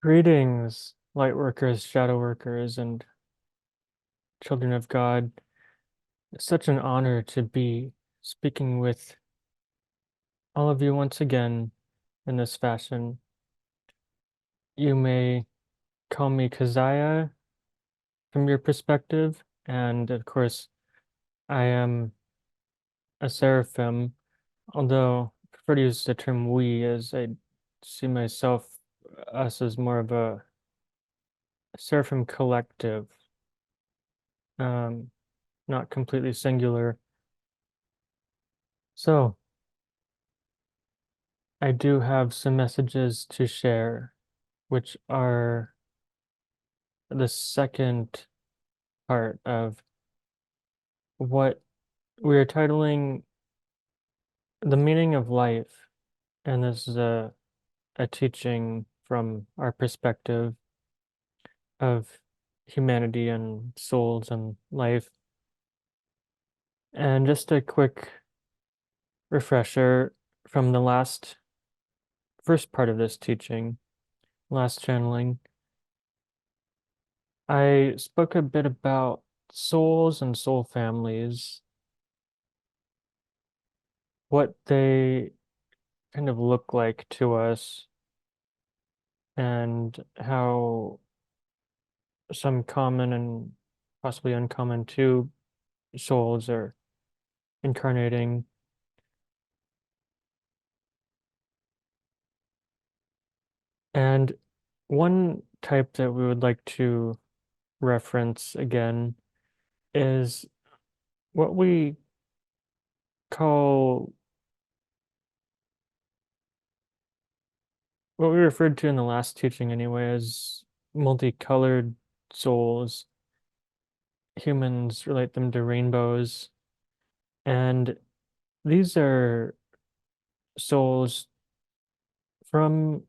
Greetings, light workers, shadow workers, and children of God. It's such an honor to be speaking with all of you once again in this fashion. You may call me Kazaya from your perspective, and of course, I am a Seraphim, although I prefer to use the term we as I see myself, us as more of a Seraphim collective, um, not completely singular. So, I do have some messages to share, which are the second part of what we are titling The Meaning of Life. And this is a teaching from our perspective of humanity and souls and life. And just a quick refresher from the first part of this teaching, last channeling. I spoke a bit about souls and soul families, what they kind of look like to us, and how some common and possibly uncommon too souls are incarnating. And one type that we would like to reference again is what we call, what we referred to in the last teaching anyway, as multicolored souls. Humans relate them to rainbows, and these are souls from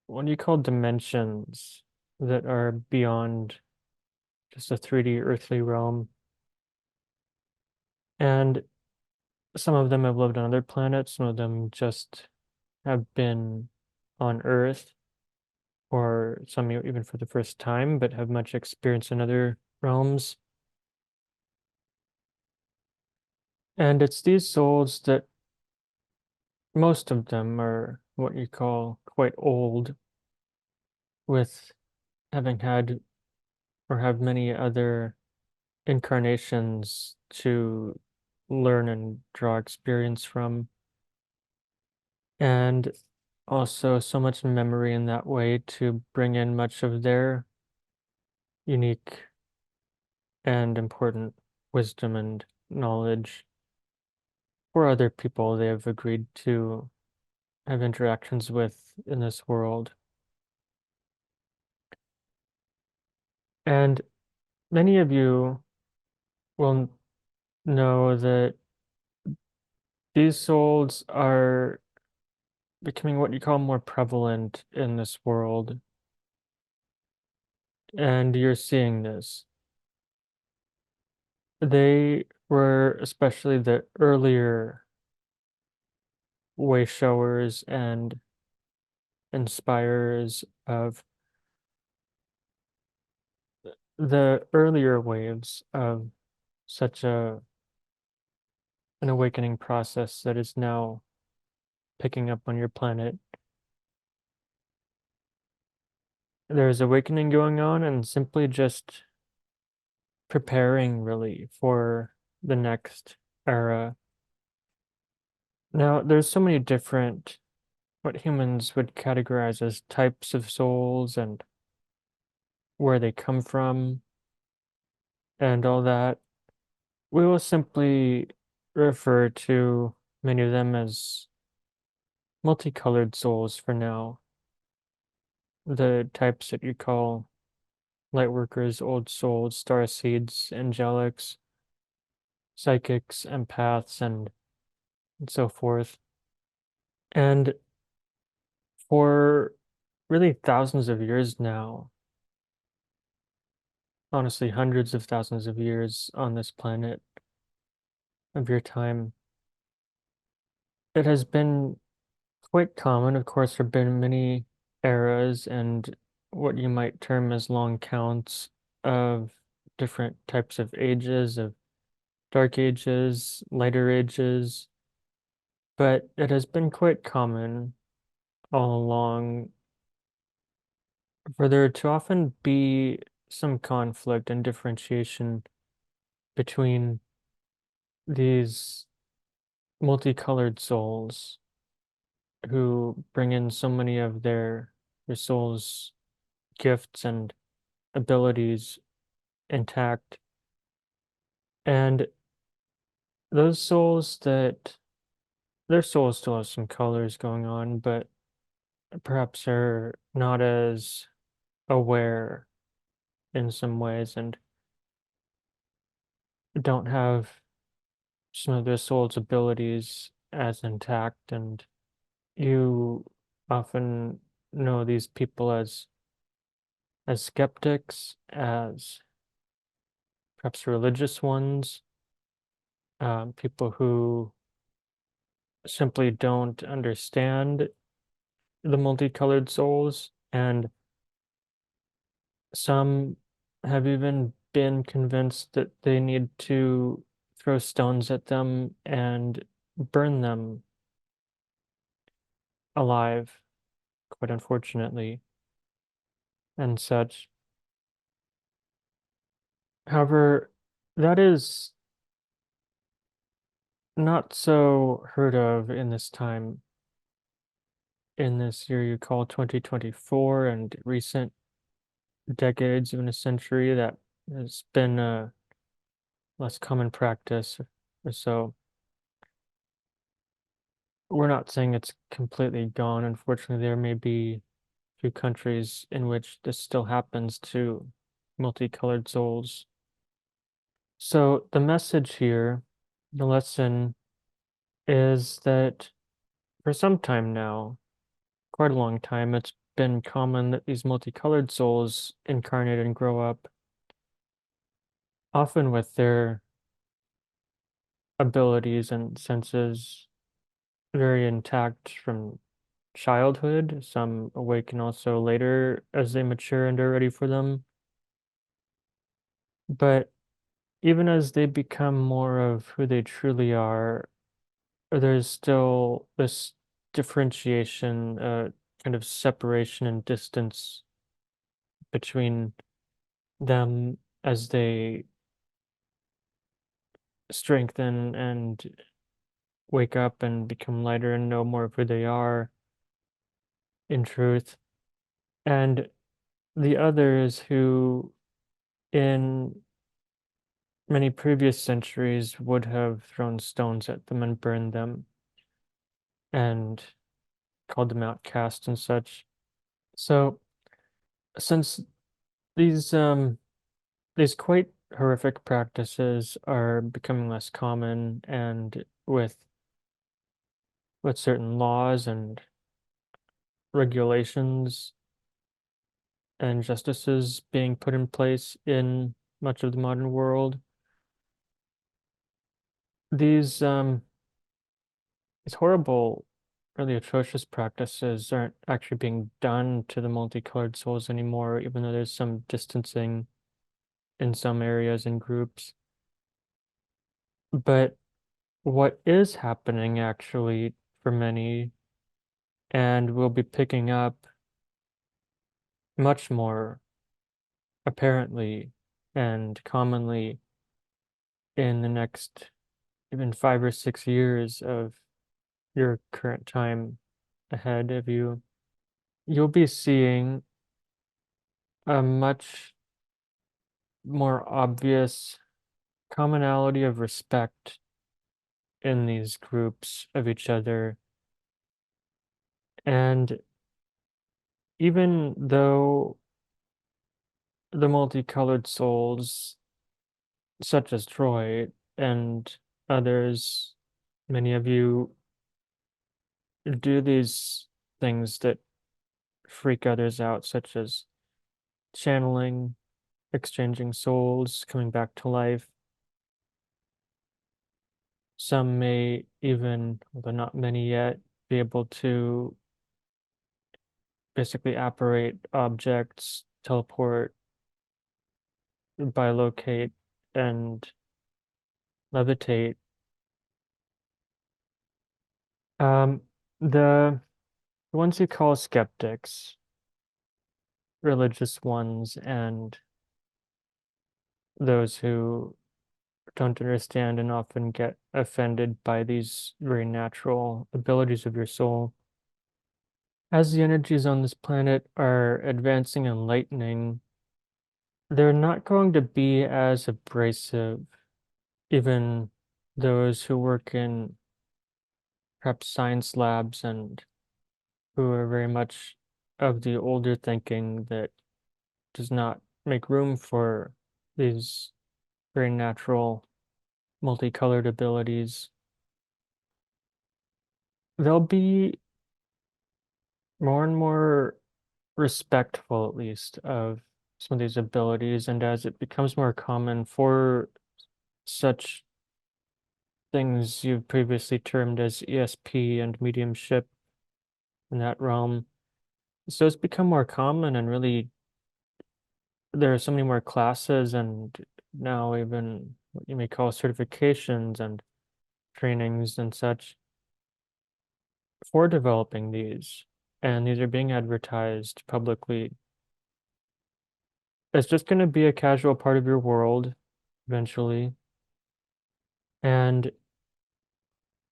what do you call dimensions that are beyond just a 3D earthly realm. And some of them have lived on other planets, some of them just have been on Earth, or some even for the first time, but have much experience in other realms. And it's these souls that most of them are what you call quite old, with having had or have many other incarnations to learn and draw experience from, and also so much memory in that way to bring in much of their unique and important wisdom and knowledge for other people they have agreed to have interactions with in this world. And many of you will know that these souls are becoming what you call more prevalent in this world. And you're seeing this. They were especially the earlier way showers and inspirers of the earlier waves of such an awakening process that is now picking up on your planet. There's awakening going on and simply just preparing really for the next era. Now, there's so many different what humans would categorize as types of souls and where they come from and all that. We will simply refer to many of them as multicolored souls for now. The types that you call light workers, old souls, star seeds, angelics, psychics, empaths, and so forth. And for really thousands of years now, honestly, hundreds of thousands of years on this planet of your time, it has been quite common. Of course, there have been many eras and what you might term as long counts of different types of ages, of dark ages, lighter ages, but it has been quite common all along for there to often be some conflict and differentiation between these multicolored souls who bring in so many of their soul's gifts and abilities intact, and those souls that their souls still have some colors going on, but perhaps are not as aware in some ways and don't have some of their soul's abilities as intact. And you often know these people as skeptics, as perhaps religious ones, people who simply don't understand the multicolored souls, and some have even been convinced that they need to throw stones at them and burn them alive, quite unfortunately, and such. However, that is not so heard of in this time, in this year you call 2024, and recent decades, even a century, that has been a less common practice or so. We're not saying it's completely gone. Unfortunately, there may be a few countries in which this still happens to multicolored souls. So the message here, the lesson, is that for some time now, quite a long time, it's been common that these multicolored souls incarnate and grow up, often with their abilities and senses very intact from childhood. Some awaken also later as they mature and are ready for them. But even as they become more of who they truly are, there's still this differentiation, kind of separation and distance between them as they strengthen and wake up and become lighter and know more of who they are in truth. And the others who, in many previous centuries, would have thrown stones at them and burned them and called them outcast and such. So, since these these quite horrific practices are becoming less common, and with certain laws and regulations and justices being put in place in much of the modern world, these these horrible, really atrocious practices aren't actually being done to the multicolored souls anymore, even though there's some distancing in some areas and groups. But what is happening actually for many, and will be picking up much more apparently and commonly in the next even 5 or 6 years of your current time ahead of you, you'll be seeing a much more obvious commonality of respect in these groups of each other. And even though the multicolored souls, such as Troy and others, many of you do these things that freak others out, such as channeling, exchanging souls, coming back to life. Some may even, although not many yet, be able to basically apparate objects, teleport, bilocate, and levitate. Um, the ones you call skeptics, religious ones, and those who don't understand and often get offended by these very natural abilities of your soul. As the energies on this planet are advancing and lightening, they're not going to be as abrasive. Even those who work in perhaps science labs and who are very much of the older thinking that does not make room for these very natural multicolored abilities, they'll be more and more respectful, at least, of some of these abilities. And as it becomes more common for such things you've previously termed as ESP and mediumship in that realm, so it's become more common and really there are so many more classes and now even what you may call certifications and trainings and such for developing these. And these are being advertised publicly. It's just going to be a casual part of your world eventually. And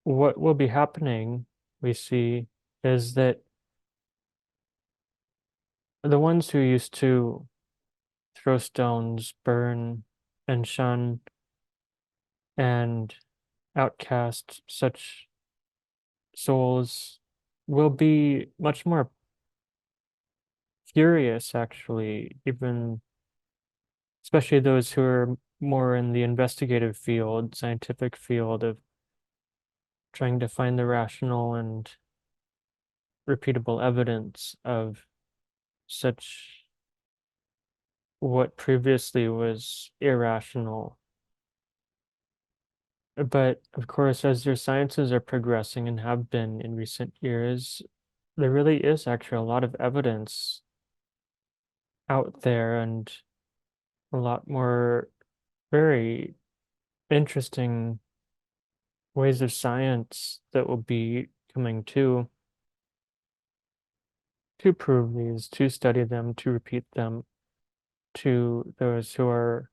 what will be happening, we see, is that the ones who used to throw stones, burn, and shun, and outcast such souls will be much more furious, actually, even especially those who are more in the investigative field, scientific field of trying to find the rational and repeatable evidence of such what previously was irrational. But of course, as your sciences are progressing and have been in recent years, there really is actually a lot of evidence out there and a lot more very interesting ways of science that will be coming to prove these, to study them, to repeat them to those who are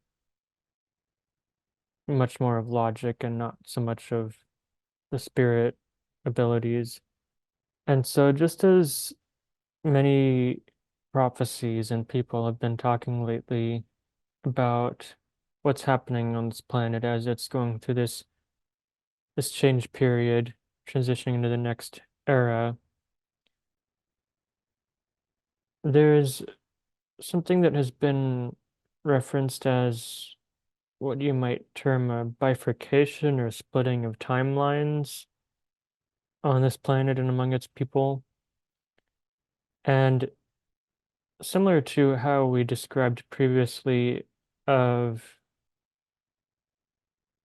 much more of logic and not so much of the spirit abilities. And so, just as many prophecies and people have been talking lately about what's happening on this planet as it's going through this change period, transitioning into the next era, there's something that has been referenced as what you might term a bifurcation or splitting of timelines on this planet and among its people. And similar to how we described previously of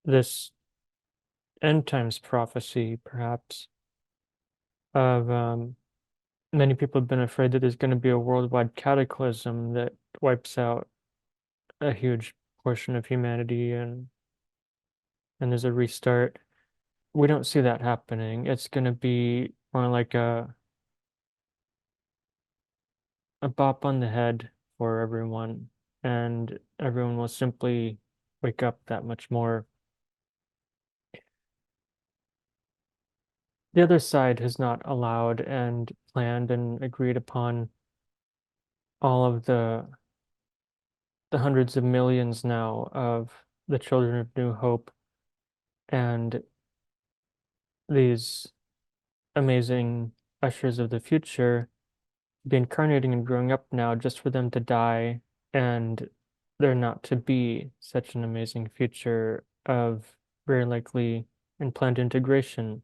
this end times prophecy, perhaps, of many people have been afraid that there's going to be a worldwide cataclysm that wipes out a huge portion of humanity and there's a restart. We don't see that happening. It's going to be more like a bop on the head for everyone, and everyone will simply wake up that much more. The other side has not allowed and planned and agreed upon all of the hundreds of millions now of the children of New Hope and these amazing ushers of the future be incarnating and growing up now just for them to die and there not to be such an amazing future of very likely and planned integration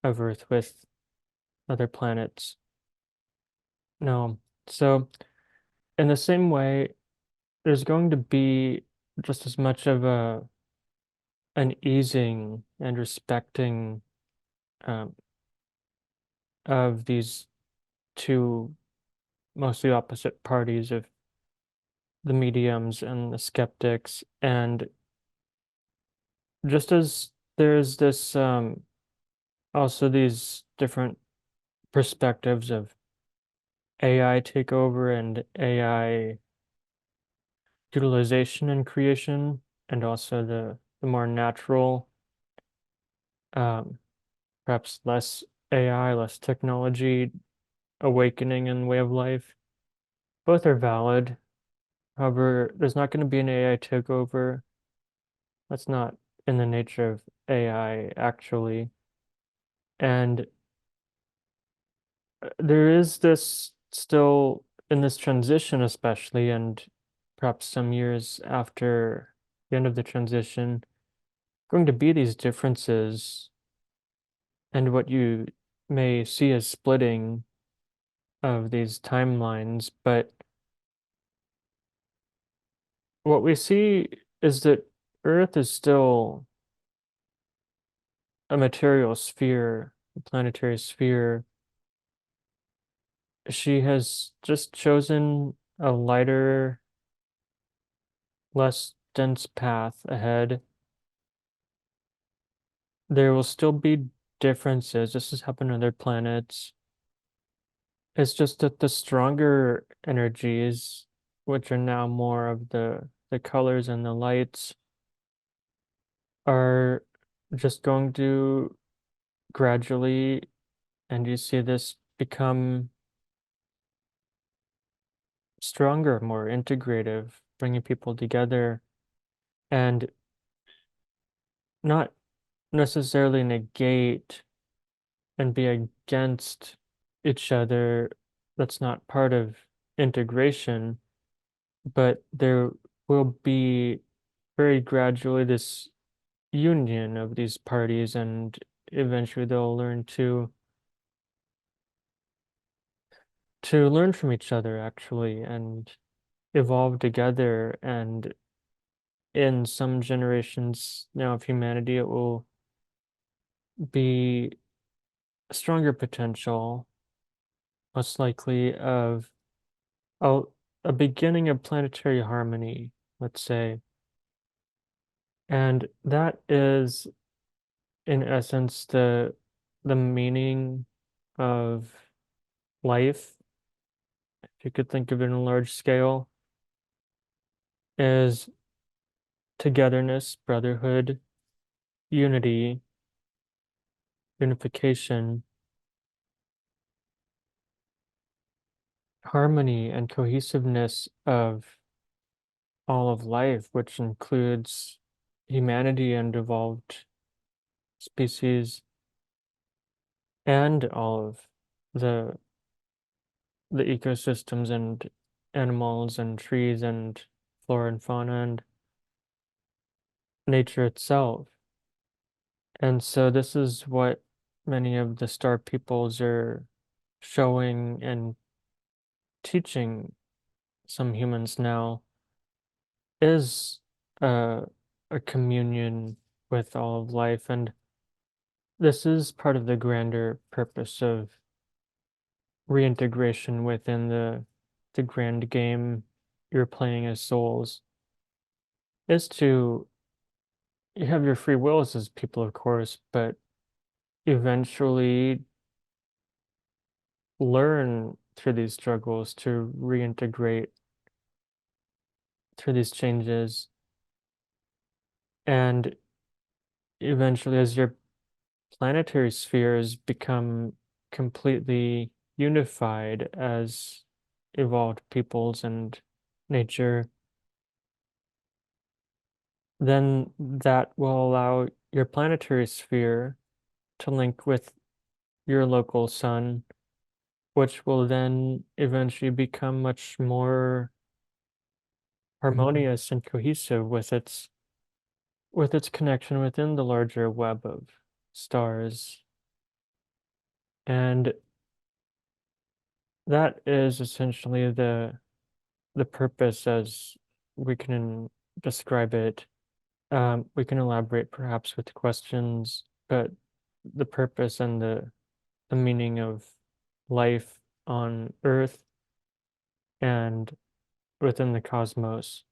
of Earth with other planets. No. So in the same way, there's going to be just as much of an easing and respecting um, of these two mostly opposite parties of the mediums and the skeptics. And just as there's this also these different perspectives of AI takeover and AI utilization and creation, and also the more natural, um, perhaps less AI, less technology awakening and way of life. Both are valid. However, there's not going to be an AI takeover. That's not in the nature of AI, actually. And there is this still in this transition, especially, and perhaps some years after the end of the transition, going to be these differences and what you may see as splitting of these timelines. But what we see is that Earth is still a material sphere, a planetary sphere. She has just chosen a lighter, less dense path ahead. There will still be differences. This has happened on other planets. It's just that the stronger energies, which are now more of the colors and the lights, are just going to gradually, and you see this become stronger, more integrative, bringing people together and not necessarily negate and be against each other. That's not part of integration, but there will be very gradually this union of these parties, and eventually they'll learn to learn from each other actually and evolve together. And in some generations now of humanity, it will be a stronger potential, most likely of a, a beginning of planetary harmony, let's say. And that is, in essence, the meaning of life, if you could think of it in a large scale, is togetherness, brotherhood, unity, unification, harmony, and cohesiveness of all of life, which includes humanity and evolved species and all of the the ecosystems and animals and trees and flora and fauna and nature itself. And so this is what many of the star peoples are showing and teaching some humans now is uh, a communion with all of life. And this is part of the grander purpose of reintegration within the grand game you're playing as souls, is to you have your free wills as people, of course, but eventually learn through these struggles to reintegrate through these changes. And eventually, as your planetary spheres become completely unified as evolved peoples and nature, then that will allow your planetary sphere to link with your local sun, which will then eventually become much more harmonious and cohesive with its connection within the larger web of stars. And that is essentially the purpose as we can describe it. We can elaborate perhaps with questions, but the purpose and the meaning of life on Earth and within the cosmos.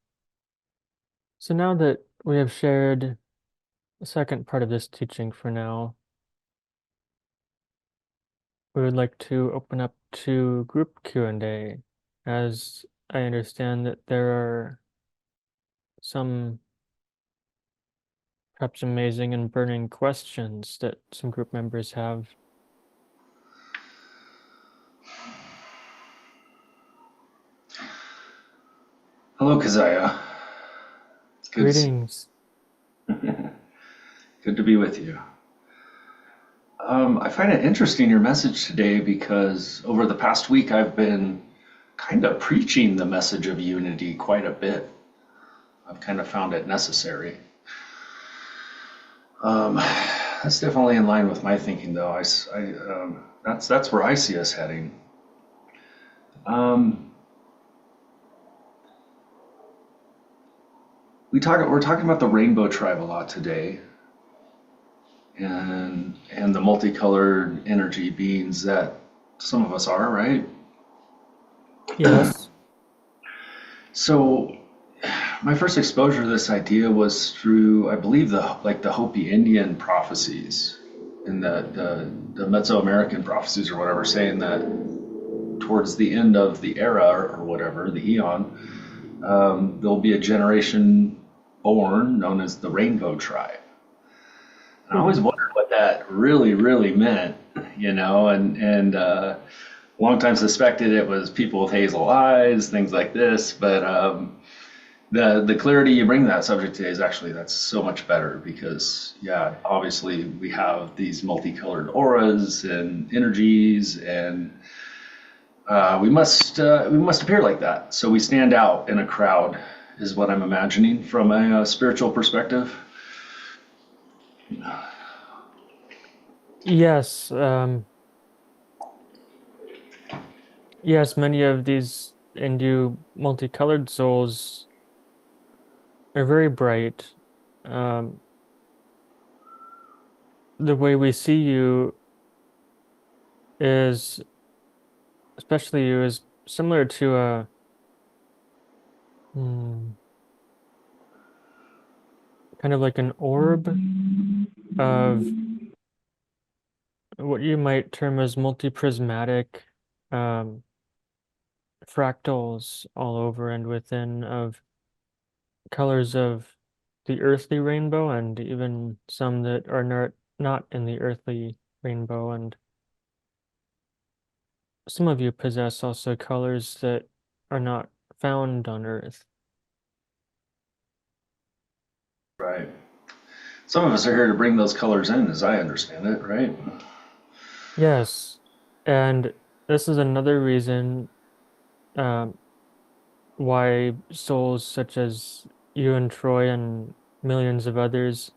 So now that we have shared the second part of this teaching for now, we would like to open up to group Q&A, as I understand that there are some perhaps amazing and burning questions that some group members have. Hello, Kazaya. It's good to see Greetings. you. Good to be with you. I find it interesting your message today because over the past week I've been kind of preaching the message of unity quite a bit. I've kind of found it necessary. That's definitely in line with my thinking, though. That's where I see us heading. Um, we're talking about the rainbow tribe a lot today, and the multicolored energy beings that some of us are, right? Yes. So my first exposure to this idea was through, I believe, the Hopi Indian prophecies and the Mesoamerican prophecies or whatever, saying that towards the end of the era or whatever, the eon, there'll be a generation born known as the Rainbow Tribe. And I always wondered what that really meant, and long time suspected it was people with hazel eyes, things like this. But the clarity you bring to that subject today is actually that's so much better because yeah, obviously we have these multicolored auras and energies, and we must appear like that so we stand out in a crowd is what I'm imagining from a spiritual perspective. Yes. Yes, many of these Hindu multicolored souls are very bright. Um, the way we see you is, especially you, is similar to a hmm, kind of like an orb of what you might term as multiprismatic um, fractals all over and within of colors of the earthly rainbow and even some that are not in the earthly rainbow. And some of you possess also colors that are not found on Earth. Right. Some of us are here to bring those colors in, as I understand it, right? Yes, and this is another reason um, why souls such as you and Troy and millions of others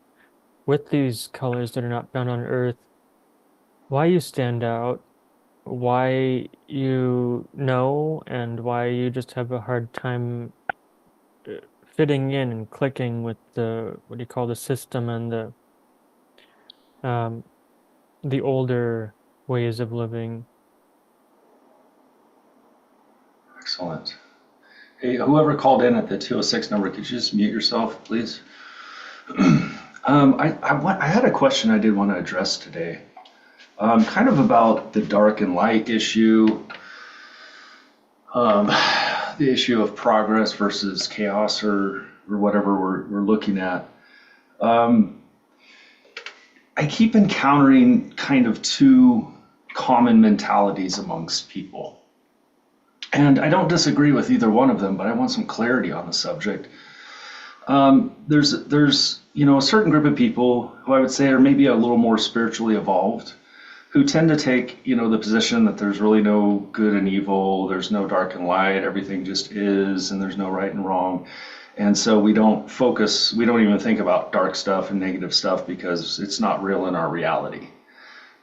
with these colors that are not found on Earth, why you stand out, why you know, and why you just have a hard time uh, fitting in and clicking with the what do you call the system and um, the older ways of living. Excellent. Hey, whoever called in at the 206 number, could you just mute yourself, please? I had a question I did want to address today, kind of about the dark and light issue, um, the issue of progress versus chaos, or whatever we're looking at. Um, I keep encountering kind of two common mentalities amongst people. And I don't disagree with either one of them, but I want some clarity on the subject. There's a certain group of people who I would say are maybe a little more spiritually evolved, who tend to take the position that there's really no good and evil, there's no dark and light, everything just is, and there's no right and wrong. And so we don't focus, we don't even think about dark stuff and negative stuff because it's not real in our reality.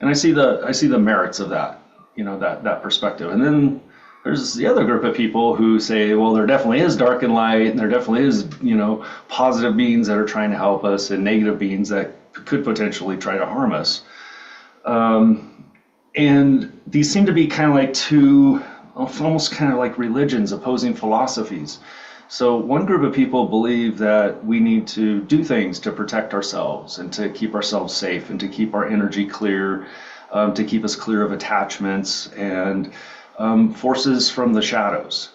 And I see the merits of that, that perspective. And then there's the other group of people who say, well, there definitely is dark and light, and there definitely is, positive beings that are trying to help us, and negative beings that could potentially try to harm us. And these seem to be kind of like two almost kind of like religions, opposing philosophies. So one group of people believe that we need to do things to protect ourselves and to keep ourselves safe and to keep our energy clear, to keep us clear of attachments and forces from the shadows.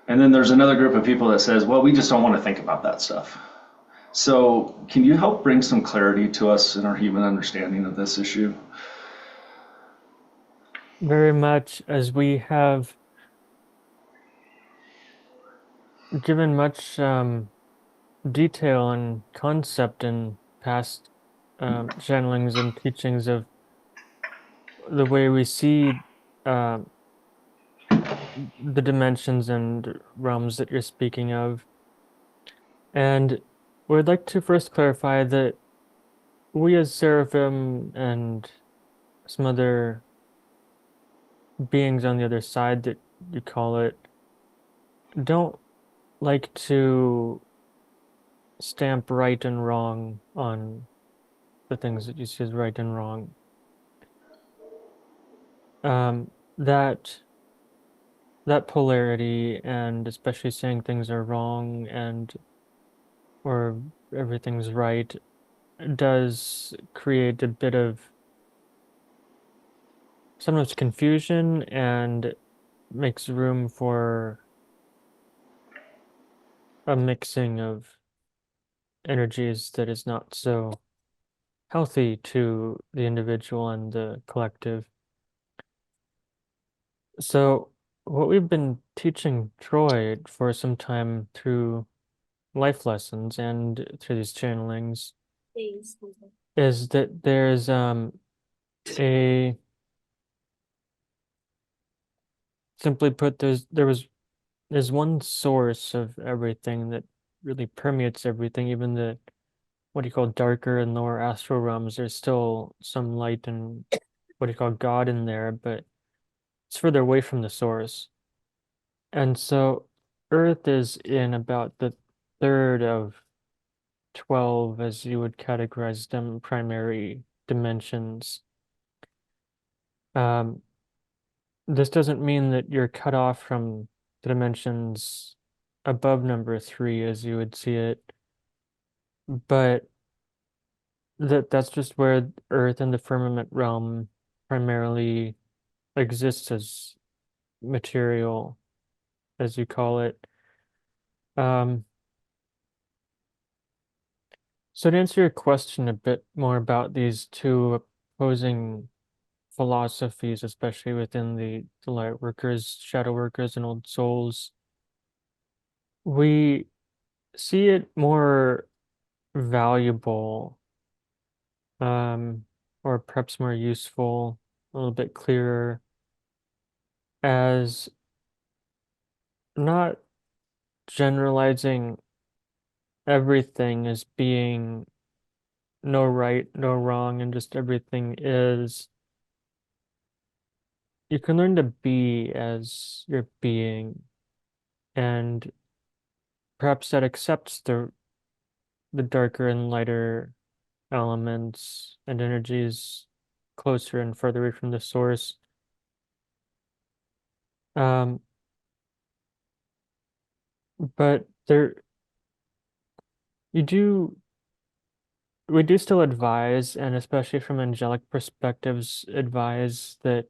And then there's another group of people that says, well, we just don't want to think about that stuff. So can you help bring some clarity to us in our human understanding of this issue? Very much, as we have given much detail and concept in past channelings and teachings of the way we see um the dimensions and realms that you're speaking of. And we'd like to first clarify that we as Seraphim and some other beings on the other side that you call it don't like to stamp right and wrong on the things that you see as right and wrong. That that polarity and especially saying things are wrong and or everything's right does create a bit of sometimes confusion and makes room for a mixing of energies that is not so healthy to the individual and the collective. So, what we've been teaching Troy for some time through life lessons and through these channelings is that there's a simply put there's one source of everything that really permeates everything, even the what do you call darker and lower astral realms. There's still some light and what do you call God in there, but it's further away from the source. And so Earth is in about the third of 12, as you would categorize them, primary dimensions. Um, this doesn't mean that you're cut off from the dimensions above number three, as you would see it, but that's just where Earth and the firmament realm primarily exists as material, as you call it. Um, so to answer your question a bit more about these two opposing philosophies, especially within the light workers, shadow workers, and old souls, we see it more valuable, um, or perhaps more useful, a little bit clearer, as not generalizing everything as being no right, no wrong, and just everything is. You can learn to be as you're being, and perhaps that accepts the darker and lighter elements and energies closer and further away from the source. Um, but you do, we do still advise, and especially from angelic perspectives, advise that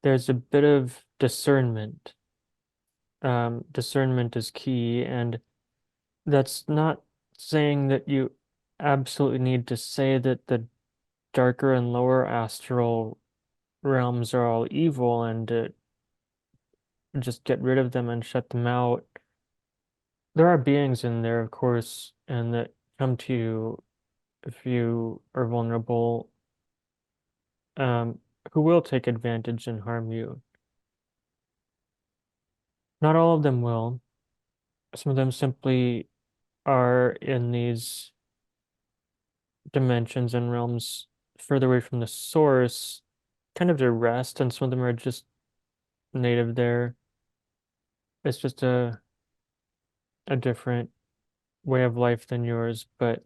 there's a bit of discernment. Discernment is key, and that's not saying that you absolutely need to say that the darker and lower astral realms are all evil and just get rid of them and shut them out. There are beings in there, of course, and that come to you if you are vulnerable, um, who will take advantage and harm you. Not all of them will. Some of them simply are in these dimensions and realms further away from the source, kind of to rest, and some of them are just native there. It's just a different way of life than yours, but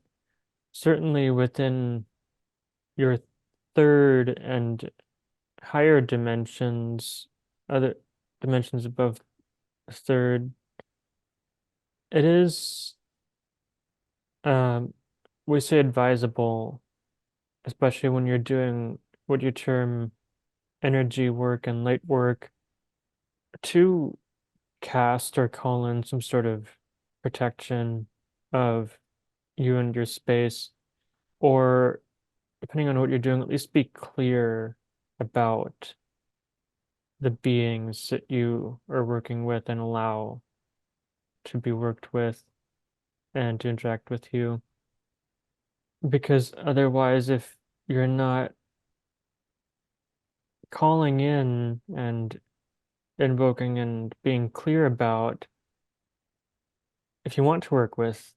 certainly within your third and higher dimensions, other dimensions above the third, it is, um, we say advisable, especially when you're doing what you term energy work and light work, to cast or call in some sort of protection of you and your space, or depending on what you're doing, at least be clear about the beings that you are working with and allow to be worked with and to interact with you. Because otherwise, if you're not calling in and invoking and being clear about if you want to work with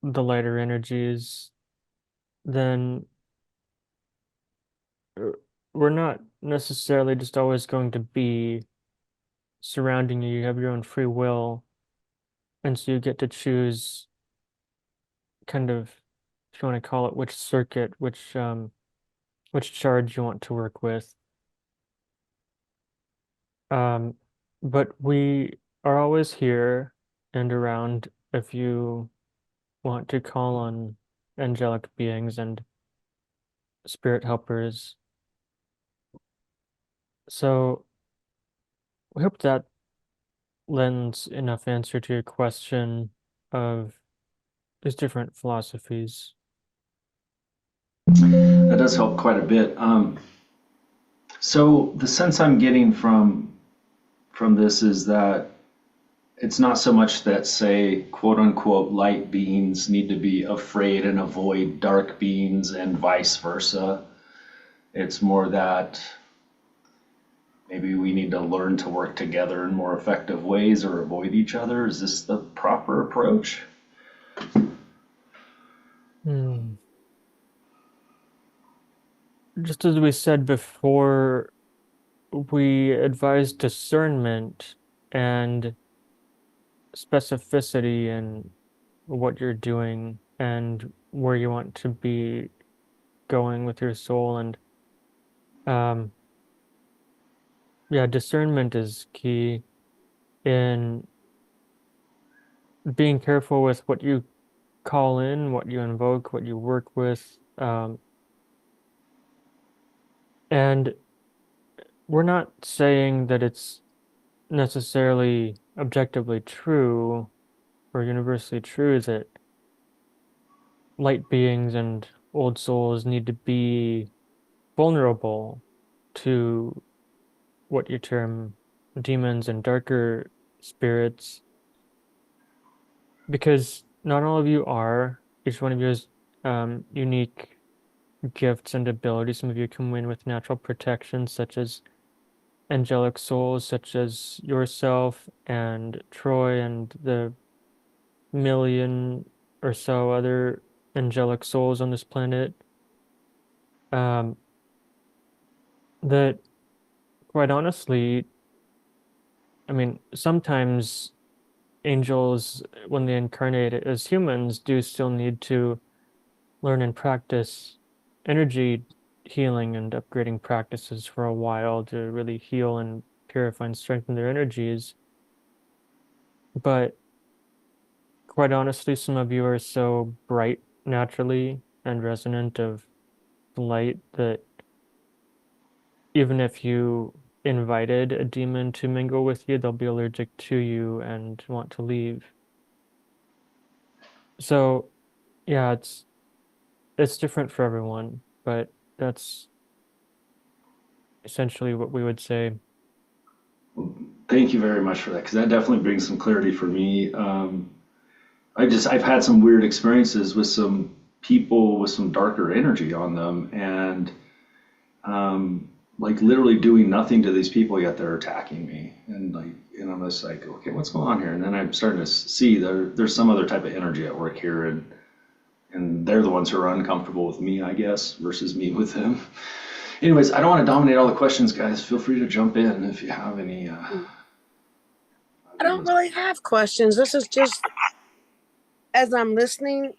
the lighter energies, then uh, we're not necessarily just always going to be surrounding you. You have your own free will, and so you get to choose kind of, if you want to call it, which circuit, which charge you want to work with. Um, but we are always here and around if you want to call on angelic beings and spirit helpers. So we hope that lends enough answer to your question of these different philosophies. That does help quite a bit. So the sense I'm getting from this is that it's not so much that, say, quote unquote light beings need to be afraid and avoid dark beings and vice versa. It's more that maybe we need to learn to work together in more effective ways or avoid each other. Is this the proper approach? Hmm. Just as we said before, we advise discernment and specificity in what you're doing and where you want to be going with your soul. And um, yeah, discernment is key in being careful with what you call in, what you invoke, what you work with. And we're not saying that it's necessarily objectively true or universally true that light beings and old souls need to be vulnerable to what you term demons and darker spirits, because not all of you are. Each one of you has unique gifts and abilities. Some of you come in with natural protection, such as angelic souls, such as yourself and Troy and the million or so other angelic souls on this planet. Um, that quite honestly, I mean, sometimes angels, when they incarnate as humans, do still need to learn and practice energy healing and upgrading practices for a while to really heal and purify and strengthen their energies. But quite honestly, some of you are so bright naturally and resonant of light that even if you invited a demon to mingle with you, they'll be allergic to you and want to leave. So yeah, it's different for everyone, but that's essentially what we would say. Thank you very much for that, because that definitely brings some clarity for me. I've had some weird experiences with some people with some darker energy on them, and like literally doing nothing to these people, yet they're attacking me, and I'm just like, okay, what's going on here? And then I'm starting to see there's some other type of energy at work here, and they're the ones who are uncomfortable with me, I guess, versus me with them. Anyways, I don't want to dominate all the questions, guys. Feel free to jump in if you have any I don't ideas. really have questions. This is just as I'm listening,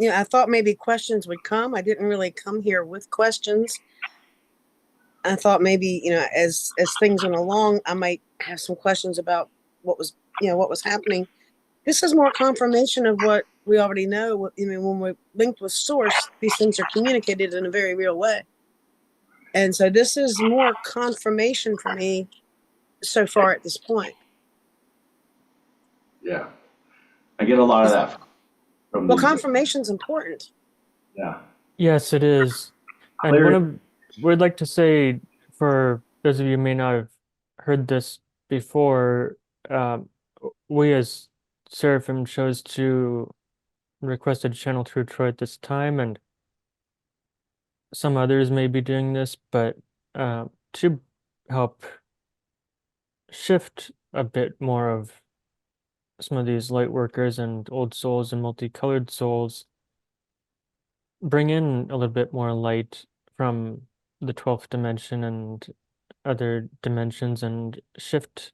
I thought maybe questions would come. I didn't really come here with questions. I thought maybe, as things went along, I might have some questions about what was happening. This is more confirmation of what we already know. When we're linked with source, these things are communicated in a very real way. And so this is more confirmation for me so far at this point. Yeah, I get a lot of that from Well, these. confirmation's important. Yeah, Yes, it is. And one clarity. of would like to say for those of you who may not have heard this before, um, we as Seraphim chose to request a channel through Troy at this time, and some others may be doing this, but to help shift a bit more of some of these light workers and old souls and multicolored souls, bring in a little bit more light from the 12th dimension and other dimensions and shift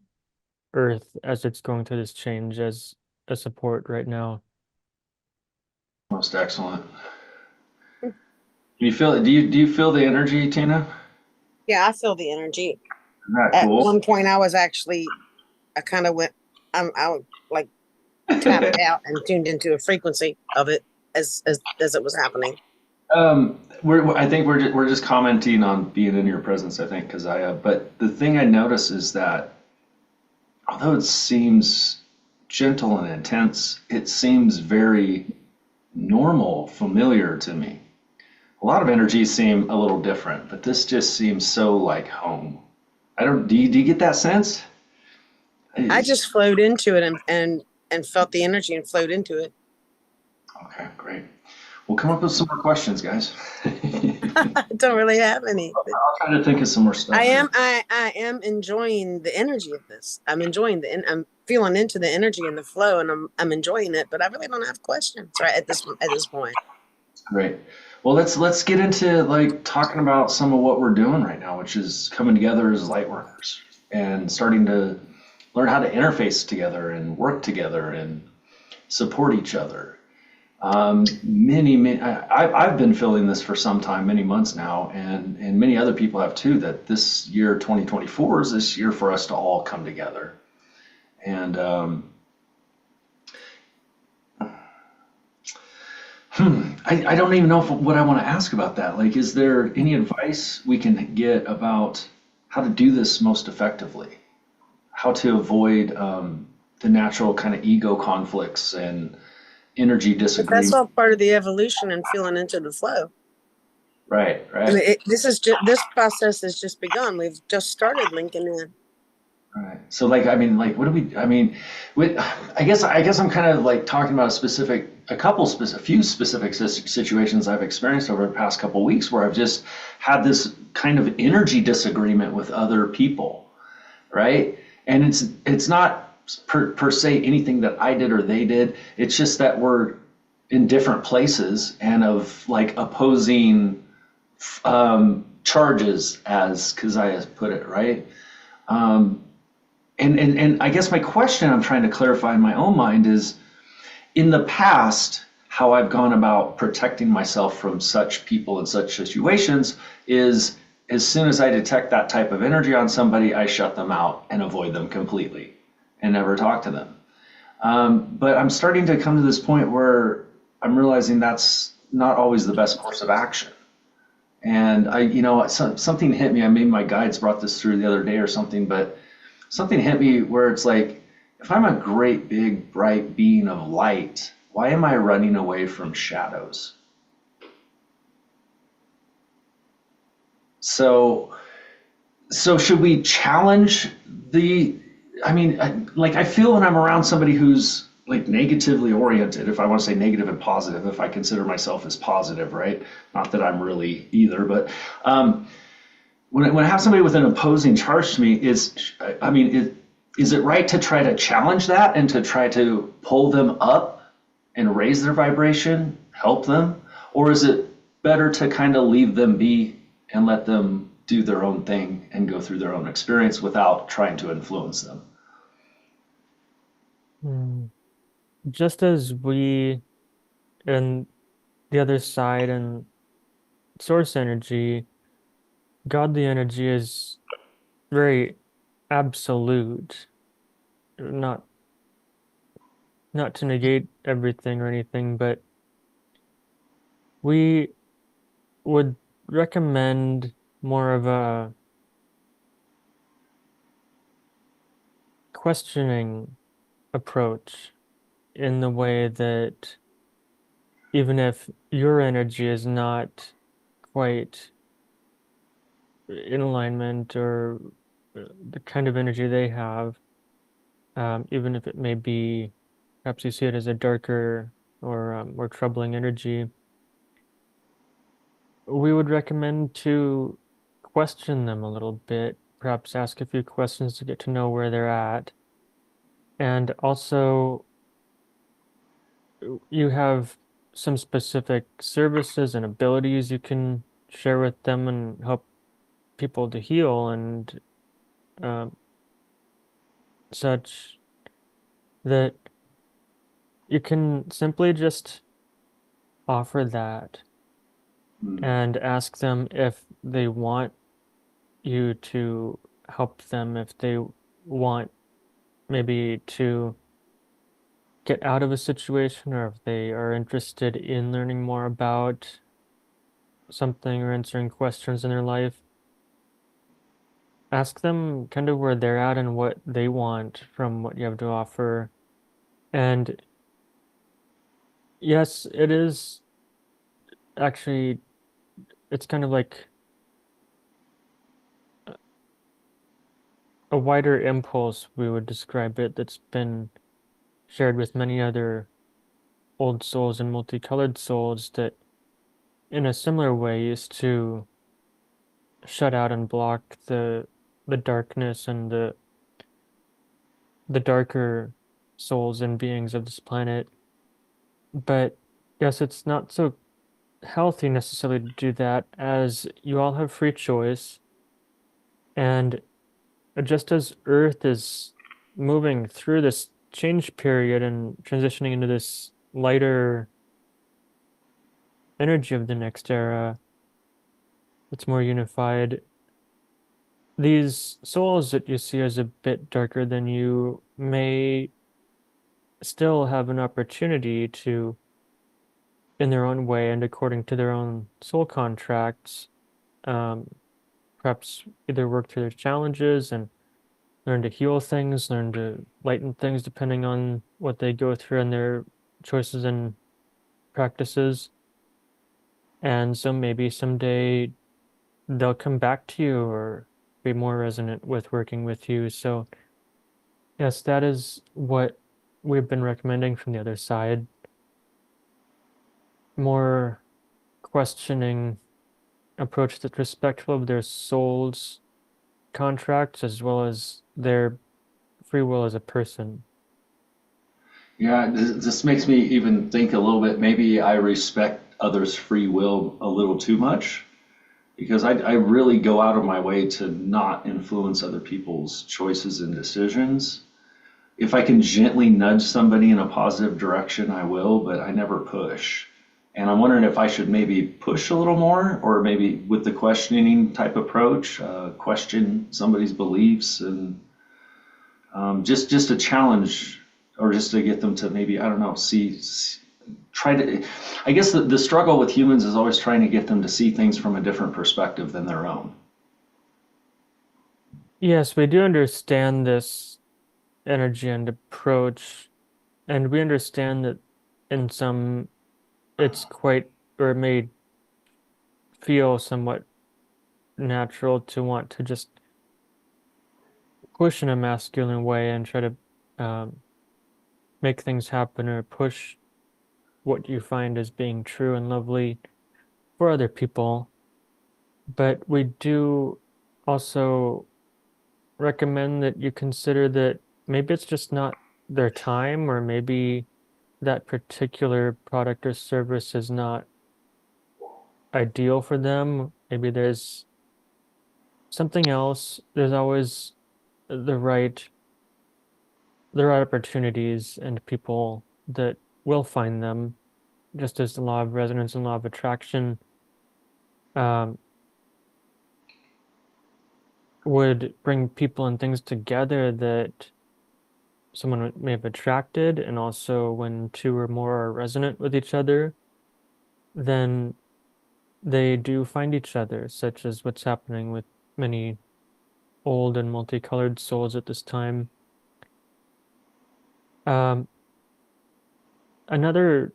Earth as it's going through this change as a support right now. Most excellent. Do you feel the energy, Tina? Yeah, I feel the energy. Isn't that At cool? one point, I kind of went, I was like tapped out and tuned into a frequency of it as it was happening. I think we're just commenting on being in your presence, I think, Kazaya. But the thing I notice is that although it seems gentle and intense, it seems very normal, familiar to me. A lot of energies seem a little different, but this just seems so like home. I don't, do you get that sense? I just flowed into it and felt the energy and flowed into it. Okay, great. We'll come up with some more questions, guys. I don't really have any. I'll try to think of some more stuff here. I am enjoying the energy of this. I'm feeling into the energy and the flow, and I'm enjoying it. But I really don't have questions right at this point. Great. Well, let's get into like talking about some of what we're doing right now, which is coming together as light workers and starting to learn how to interface together and work together and support each other. I've been feeling this for some time, many months now, and many other people have too, that this year, 2024, is this year for us to all come together. And I don't even know what I want to ask about that. Like, is there any advice we can get about how to do this most effectively? How to avoid the natural kind of ego conflicts and energy But that's disagreement? all part of the evolution and feeling into the flow. Right, I mean, right. this process has just begun. We've just started linking in. Right. So like, I mean, like, what do we, I mean, I guess I'm kind of like talking about a few specific situations I've experienced over the past couple weeks where I've just had this kind of energy disagreement with other people, right? And it's not per se anything that I did or they did. It's just that we're in different places and of like opposing charges, as Kazaya put it, right? Um, and I guess my question I'm trying to clarify in my own mind is in the past, how I've gone about protecting myself from such people in such situations is as soon as I detect that type of energy on somebody, I shut them out and avoid them completely and never talk to them. But I'm starting to come to this point where I'm realizing that's not always the best course of action. And something hit me. I maybe my guides brought this through the other day or something, but something hit me where it's like, if I'm a great big bright being of light, why am I running away from shadows? So, so should we challenge the, I feel when I'm around somebody who's like negatively oriented, if I want to say negative and positive, if I consider myself as positive, right? Not that I'm really either, but when I have somebody with an opposing charge to me, is it right to try to challenge that and to try to pull them up and raise their vibration, help them? Or is it better to kind of leave them be and let them do their own thing and go through their own experience without trying to influence them? Hmm. Just as we and the other side and source energy godly energy is very absolute, not not to negate everything or anything, but we would recommend more of a questioning approach in the way that even if your energy is not quite in alignment or the kind of energy they have, even if it may be, perhaps you see it as a darker or more troubling energy, we would recommend to question them a little bit, perhaps ask a few questions to get to know where they're at. And also, you have some specific services and abilities you can share with them and help people to heal and um, such that you can simply just offer that Mm. and ask them if they want you to help them, if they want maybe to get out of a situation, or if they are interested in learning more about something or answering questions in their life. Ask them kind of where they're at and what they want from what you have to offer. And yes, it is actually, it's kind of like a wider impulse, we would describe it, that's been shared with many other old souls and multicolored souls that in a similar way used to shut out and block the darkness and the darker souls and beings of this planet. But yes, it's not so healthy necessarily to do that, as you all have free choice. And just as Earth is moving through this change period and transitioning into this lighter energy of the next era, it's more unified. These souls that you see as a bit darker than you may still have an opportunity to, in their own way and according to their own soul contracts, um, perhaps either work through their challenges and learn to heal things, learn to lighten things depending on what they go through and their choices and practices. And so maybe someday they'll come back to you or be more resonant with working with you. So, yes, that is what we've been recommending from the other side. More questioning approach that's respectful of their soul's contracts as well as their free will as a person. Yeah, this makes me even think a little bit. Maybe I respect others' free will a little too much because I really go out of my way to not influence other people's choices and decisions. If I can gently nudge somebody in a positive direction, I will, but I never push. And I'm wondering if I should maybe push a little more, or maybe with the questioning type approach, question somebody's beliefs and just a challenge, or just to get them to maybe, I don't know, try to. I guess the struggle with humans is always trying to get them to see things from a different perspective than their own. Yes, we do understand this energy and approach, and we understand that in some it's quite, or it may feel somewhat natural to want to just push in a masculine way and try to um, make things happen or push what you find as being true and lovely for other people. But we do also recommend that you consider that maybe it's just not their time, or maybe that particular product or service is not ideal for them. Maybe there's something else. There's always the right there are opportunities and people that will find them, just as the law of resonance and law of attraction um, would bring people and things together that someone may have attracted, and also when two or more are resonant with each other, then they do find each other, such as what's happening with many old and multicolored souls at this time. Um, Another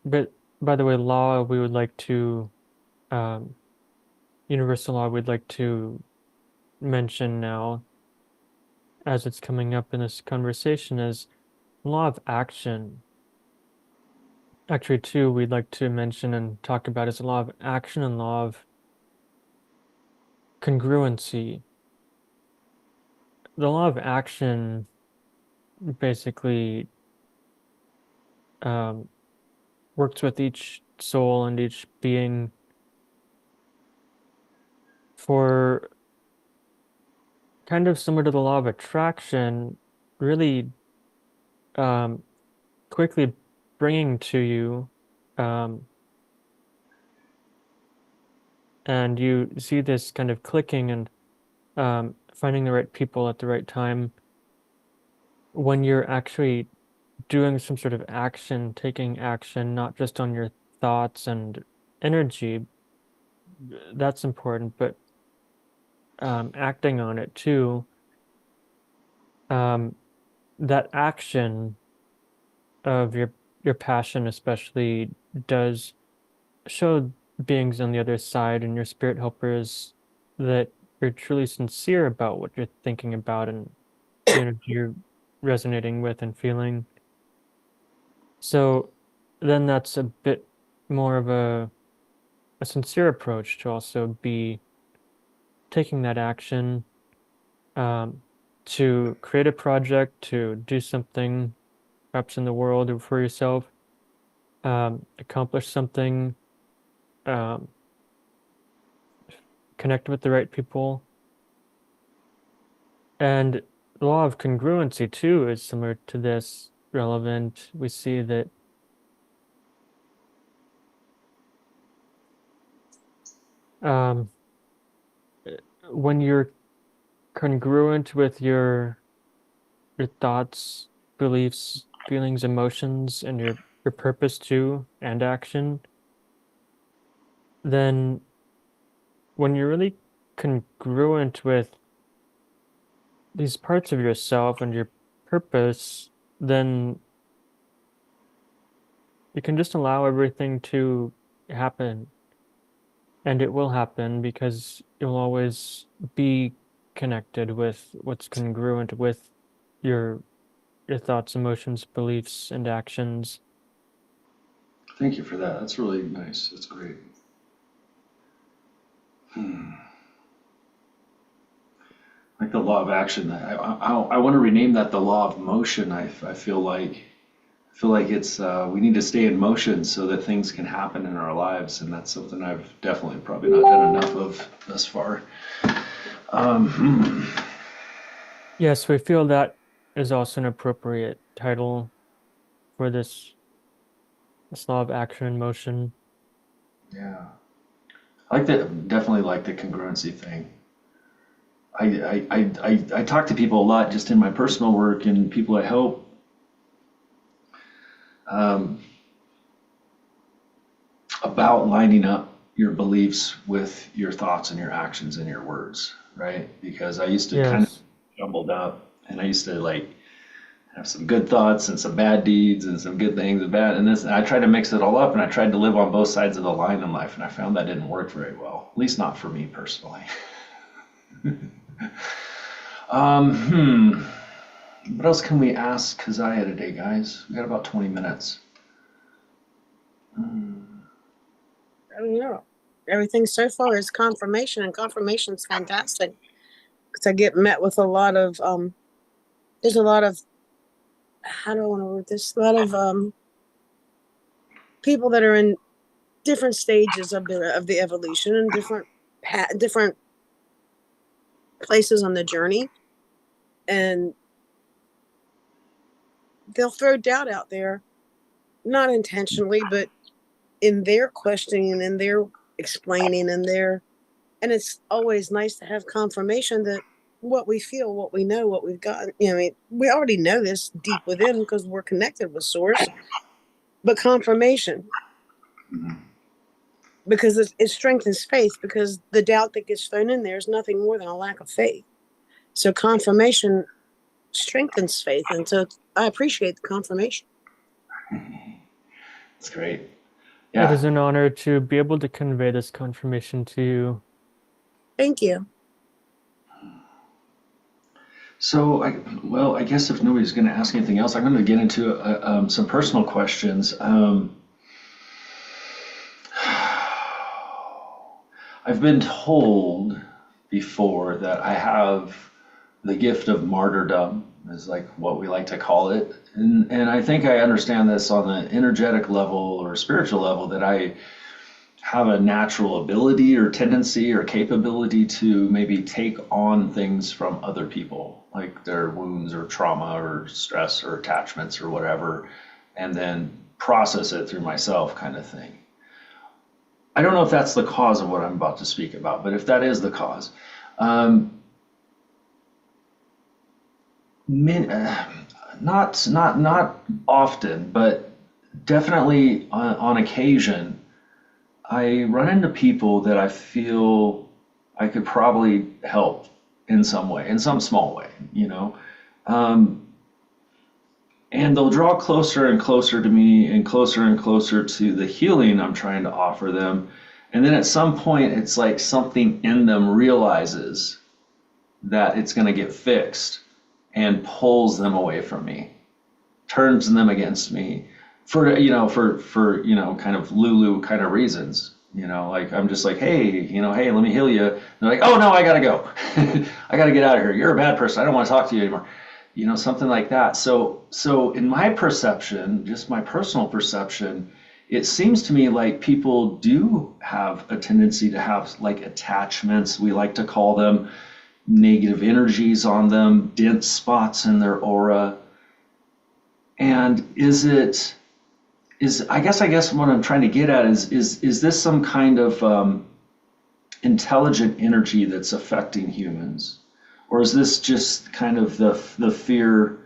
bit, by the way, law we would like to, um, universal law we'd like to mention now, as it's coming up in this conversation, is law of action. Actually, two we'd like to mention and talk about is law of action and law of congruency. The law of action basically um, works with each soul and each being for kind of similar to the law of attraction, really um, quickly bringing to you, um, and you see this kind of clicking and finding the right people at the right time when you're actually doing some sort of action, taking action, not just on your thoughts and energy. That's important, but acting on it too. Um, that action of your passion especially does show beings on the other side and your spirit helpers that you're truly sincere about what you're thinking about and the energy you're resonating with and feeling. So then that's a bit more of a sincere approach to also be taking that action, um, to create a project, to do something perhaps in the world or for yourself, accomplish something, um, connect with the right people. And the law of congruency too is similar to this, relevant. We see that um, when you're congruent with your thoughts, beliefs, feelings, emotions, and your purpose too, and action, then when you're really congruent with these parts of yourself and your purpose, then you can just allow everything to happen. And it will happen because you'll always be connected with what's congruent with your your thoughts, emotions, beliefs, and actions. Thank you for that. That's really nice. That's great. Like the law of action. I want to rename that the law of motion. I feel like it's we need to stay in motion so that things can happen in our lives, and that's something I've definitely probably not done enough of thus far. Um, Yes, we feel that is also an appropriate title for this law of action and motion. yeah, I like that. Definitely like the congruency thing. I talk to people a lot just in my personal work and people I help. Um, about lining up your beliefs with your thoughts and your actions and your words, right? Because I used to kind of Yes. jumbled up and I used to like have some good thoughts and some bad deeds and some good things and bad and this and I tried to mix it all up and I tried to live on both sides of the line in life and I found that didn't work very well, at least not for me personally. um, what else can we ask Kazaya today, guys? We got about 20 minutes. I don't know. Everything so far is confirmation, and confirmation is fantastic because I get met with a lot of there's a lot of, how do I want to word this? A lot of people that are in different stages of the evolution and different places on the journey, and they'll throw doubt out there, not intentionally, but in their questioning and in their explaining and it's always nice to have confirmation that what we feel, what we know, what we've got. You know, I mean, we already know this deep within because we're connected with Source. But confirmation, Mhm. because it strengthens faith, because the doubt that gets thrown in there is nothing more than a lack of faith. So confirmation strengthens faith. And so I appreciate the confirmation. It's great. It is Yeah. an honor to be able to convey this confirmation to you. Thank you. So, I guess if nobody's going to ask anything else, I'm going to get into some personal questions. I've been told before that I have the gift of martyrdom, is like what we like to call it. And I think I understand this on the energetic level or spiritual level, that I have a natural ability or tendency or capability to maybe take on things from other people, like their wounds or trauma or stress or attachments or whatever, and then process it through myself, kind of thing. I don't know if that's the cause of what I'm about to speak about, but if that is the cause, um, min, not often, but definitely on occasion, I run into people that I feel I could probably help in some way, in some small way, you know. Um, and they'll draw closer and closer to me and closer to the healing I'm trying to offer them. And then at some point, it's like something in them realizes that it's going to get fixed and pulls them away from me, turns them against me for kind of Lulu kind of reasons. Like I'm just like, hey, hey, let me heal you. And they're like, oh no, I gotta go. I gotta get out of here. You're a bad person. I don't want to talk to you anymore. Something like that. So in my perception, just my personal perception, it seems to me like people do have a tendency to have like attachments, we like to call them, negative energies on them, dense spots in their aura. And I guess what I'm trying to get at is this some kind of intelligent energy that's affecting humans? Or is this just kind of the fear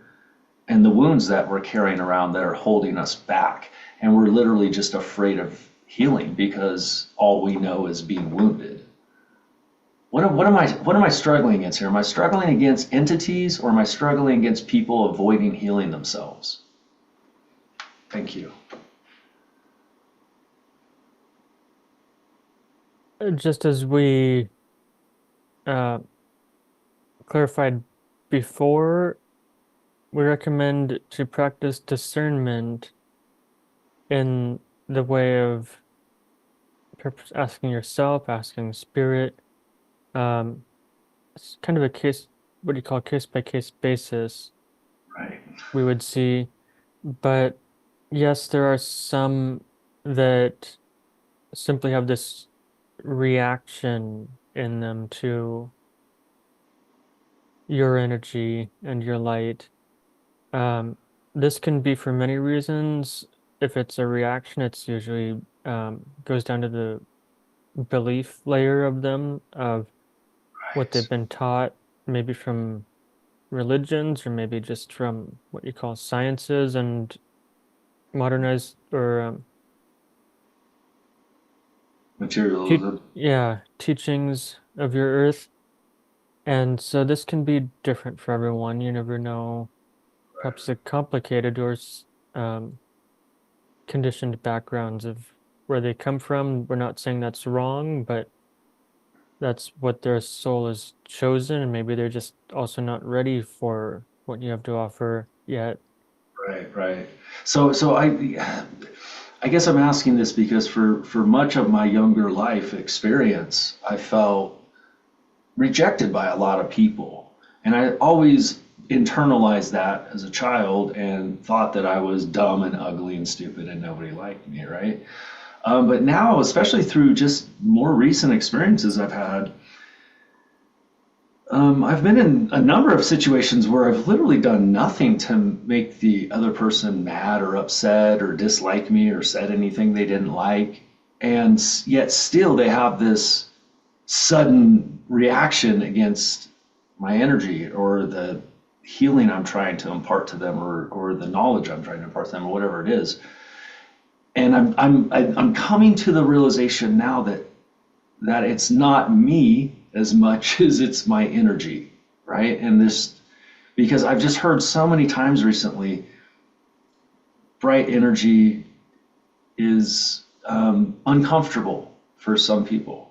and the wounds that we're carrying around that are holding us back? And we're literally just afraid of healing because all we know is being wounded. What am I struggling against here? Am I struggling against entities, or am I struggling against people avoiding healing themselves? Thank you. Just as we uh, clarified before, we recommend to practice discernment in the way of asking yourself, asking spirit. It's kind of a case, what do you call, case by case basis, Right. we would see. But yes, there are some that simply have this reaction in them to your energy and your light. Um, this can be for many reasons. If it's a reaction, it's usually goes down to the belief layer of them, of what they've Right. been taught, maybe from religions or maybe just from what you call sciences and modernized or Materialism. teachings of your earth. And so this can be different for everyone. You never know, perhaps the complicated or um, conditioned backgrounds of where they come from. We're not saying that's wrong, but that's what their soul has chosen, and maybe they're just also not ready for what you have to offer yet. Right, right. So I guess I'm asking this because for much of my younger life experience, I felt rejected by a lot of people. And I always internalized that as a child and thought that I was dumb and ugly and stupid and nobody liked me, right? But now, especially through just more recent experiences I've had, I've been in a number of situations where I've literally done nothing to make the other person mad or upset or dislike me or said anything they didn't like. And yet still they have this sudden reaction against my energy or the healing I'm trying to impart to them, or the knowledge I'm trying to impart to them, or whatever it is. And I'm coming to the realization now that it's not me as much as it's my energy, right? And this, because I've just heard so many times recently, bright energy is uncomfortable for some people.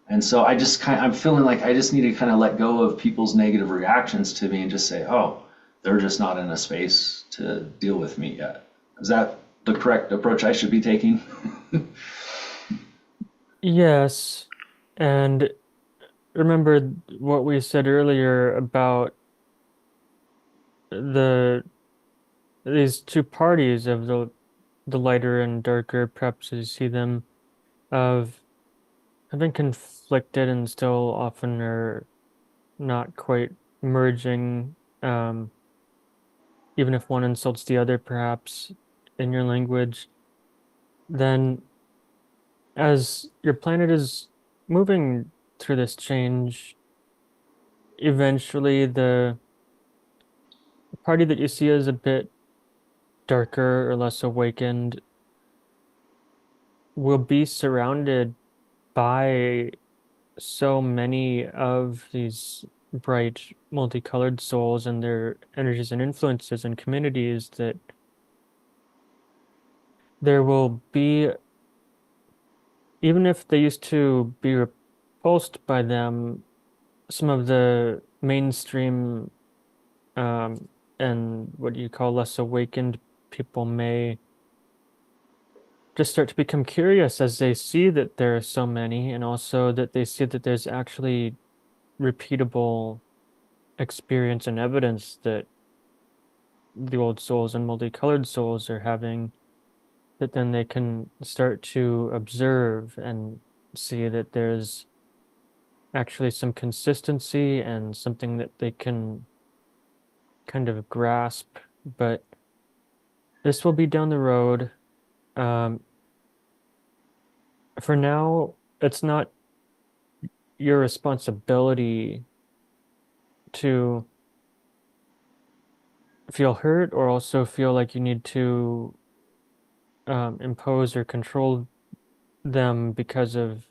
And so I'm feeling like I just need to kind of let go of people's negative reactions to me and just say, oh, they're just not in a space to deal with me yet. Is that the correct approach I should be taking? Yes, and remember what we said earlier about the these two parties of the lighter and darker, perhaps as you see them, of having conflicted and still often are not quite merging, even if one insults the other, perhaps in your language. Then as your planet is moving through this change, eventually the party that you see as a bit darker or less awakened will be surrounded by so many of these bright, multicolored souls and their energies and influences and communities that there will be, even if they used to be repulsed by them, some of the mainstream and what you call less awakened people may just start to become curious as they see that there are so many, and also that they see that there's actually repeatable experience and evidence that the old souls and multicolored souls are having, that then they can start to observe and see that there's actually some consistency and something that they can kind of grasp. But this will be down the road. For now, it's not your responsibility to feel hurt or also feel like you need to impose or control them because of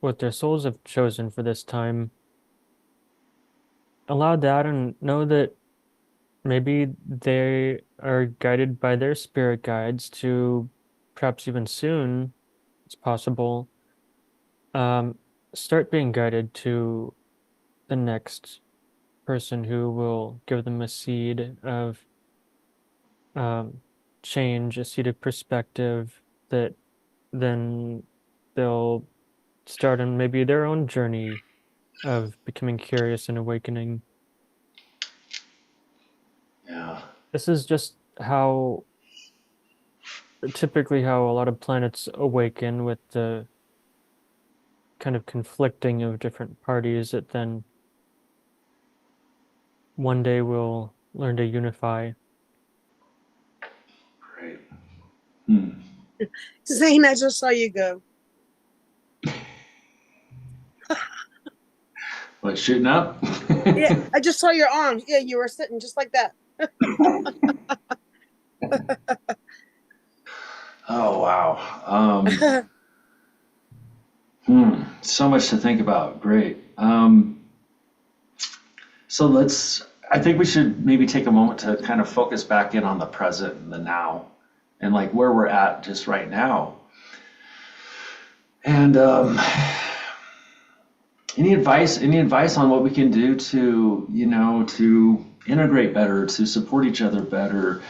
what their souls have chosen for this time. Allow that and know that maybe they are guided by their spirit guides to, perhaps even soon, it's possible, um, start being guided to the next person who will give them a seed of um, change, a seed of perspective that then they'll start on maybe their own journey of becoming curious and awakening. Yeah. This is just how typically how a lot of planets awaken, with the kind of conflicting of different parties that then one day will learn to unify. Great. Hmm. Zane, I just saw you go. What, shooting up? Yeah, I just saw your arms. Yeah, you were sitting just like that. Oh, wow. So much to think about. Great. So I think we should maybe take a moment to kind of focus back in on the present and the now, and like where we're at just right now. And any advice on what we can do to integrate better, to support each other better?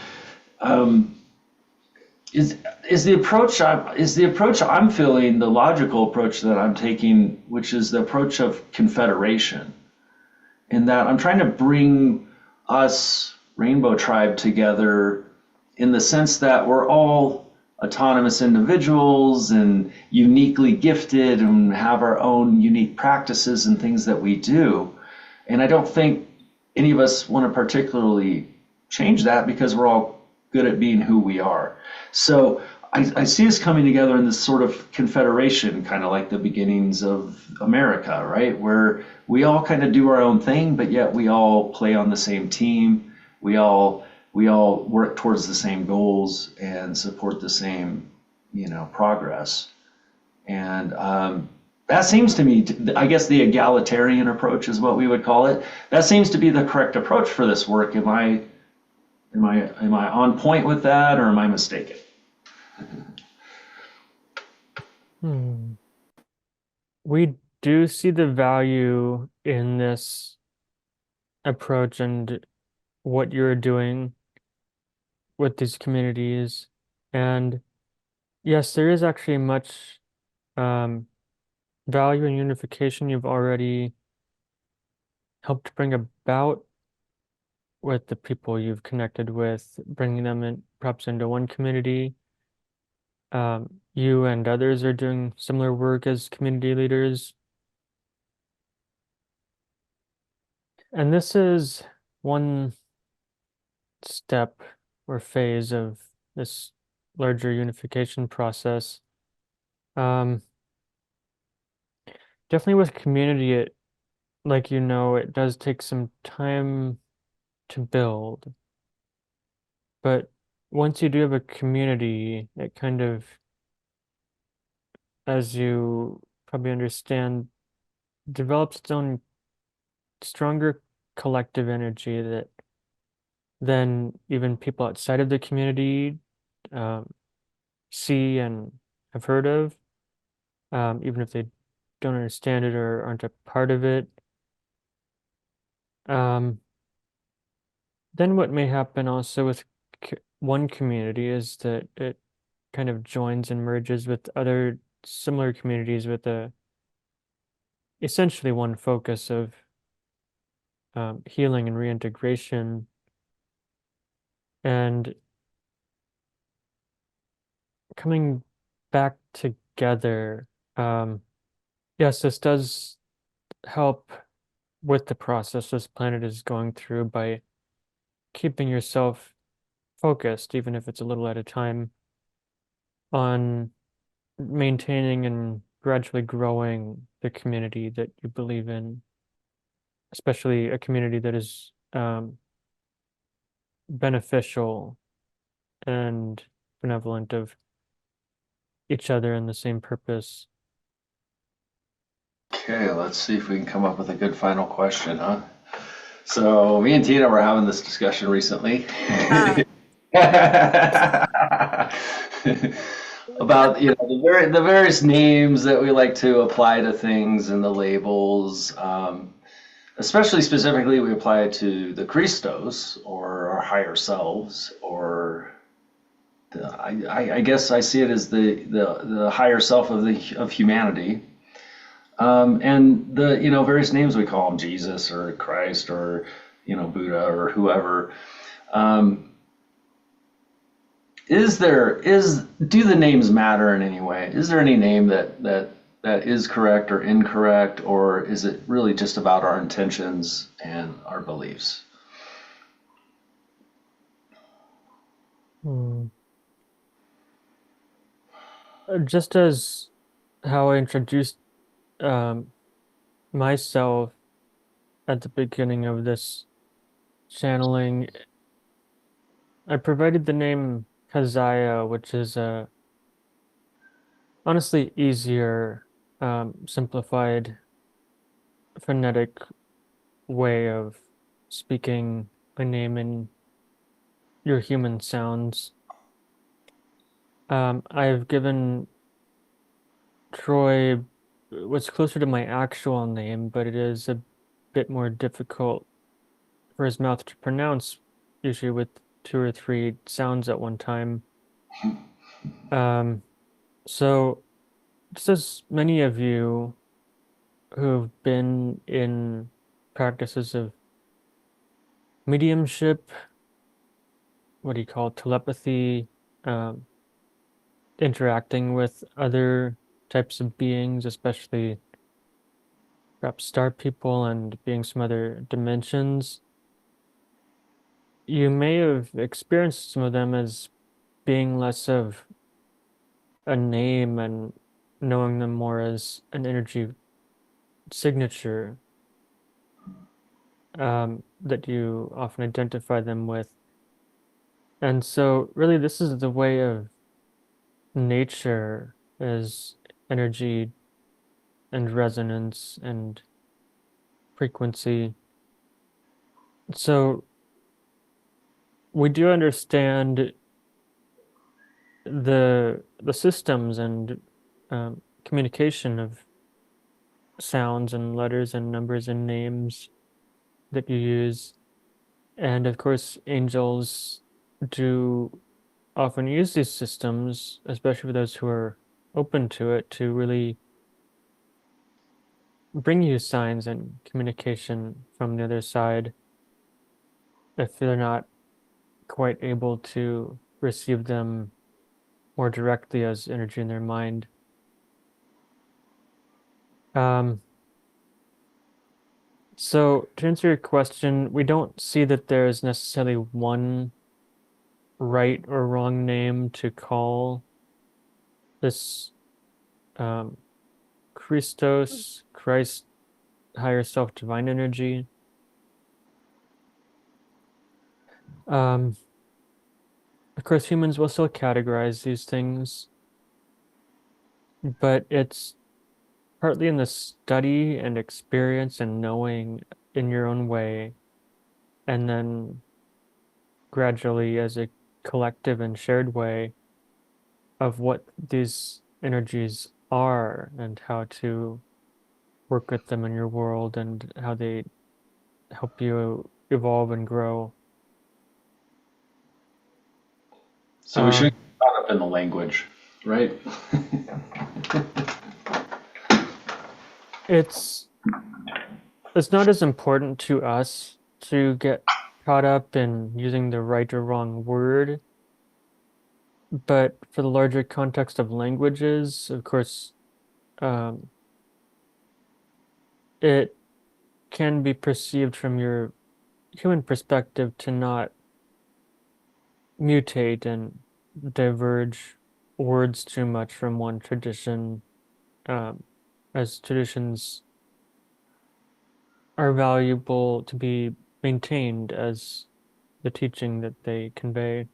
Is the approach I'm feeling the logical approach that I'm taking, which is the approach of confederation, in that I'm trying to bring us Rainbow Tribe together in the sense that we're all autonomous individuals and uniquely gifted and have our own unique practices and things that we do. And I don't think any of us want to particularly change that, because we're all good at being who we are. So I see us coming together in this sort of confederation, kind of like the beginnings of America, right? Where we all kind of do our own thing, but yet we all play on the same team. We all work towards the same goals and support the same, progress. And that seems to me, I guess the egalitarian approach is what we would call it. That seems to be the correct approach for this work. Am I on point with that, or am I mistaken? Hmm. We do see the value in this approach and what you're doing with these communities. And yes, there is actually much um, value in unification you've already helped bring about with the people you've connected with, bringing them in perhaps into one community. You and others are doing similar work as community leaders. And this is one step or phase of this larger unification process. Um, Definitely with community, like it does take some time to build. But once you do have a community, it kind of, as you probably understand, develops its own stronger collective energy that then even people outside of the community um, see and have heard of, even if they don't understand it or aren't a part of it. Um, then what may happen also with one community is that it kind of joins and merges with other similar communities with essentially one focus of healing and reintegration. And coming back together, yes, this does help with the process this planet is going through by keeping yourself focused, even if it's a little at a time, on maintaining and gradually growing the community that you believe in, especially a community that is beneficial and benevolent of each other and the same purpose. Okay, let's see if we can come up with a good final question, huh? So me and Tina were having this discussion recently. Ah, About the various names that we like to apply to things and the labels. Especially specifically, we apply it to the Christos or our higher selves, or I guess I see it as the higher self of humanity. And the various names we call them, Jesus or Christ or Buddha or whoever. Um, do the names matter in any way? Is there any name that is correct or incorrect, or is it really just about our intentions and our beliefs? Hmm. Just as how I introduced um, myself at the beginning of this channeling, I provided the name Kazaya, which is a honestly easier, simplified phonetic way of speaking a name in your human sounds. I've given Troy what's closer to my actual name, but it is a bit more difficult for his mouth to pronounce, usually with two or three sounds at one time. Um, so just as many of you who've been in practices of mediumship, what do you call it, telepathy, um, interacting with other types of beings, especially perhaps star people and beings from other dimensions, you may have experienced some of them as being less of a name and knowing them more as an energy signature that you often identify them with. And so really this is the way of nature is energy and resonance and frequency. So we do understand the systems and communication of sounds and letters and numbers and names that you use. And of course, angels do often use these systems, especially for those who are open to it, to really bring you signs and communication from the other side if they're not quite able to receive them more directly as energy in their mind. So to answer your question, we don't see that there's necessarily one right or wrong name to call this Christos, Christ, higher self, divine energy. Of course, humans will still categorize these things, but it's partly in the study and experience and knowing in your own way, and then gradually as a collective and shared way of what these energies are and how to work with them in your world and how they help you evolve and grow. So we shouldn't get caught up in the language, right? It's not as important to us to get caught up in using the right or wrong word, but for the larger context of languages, of course, it can be perceived from your human perspective to not mutate and diverge words too much from one tradition, as traditions are valuable to be maintained as the teaching that they convey.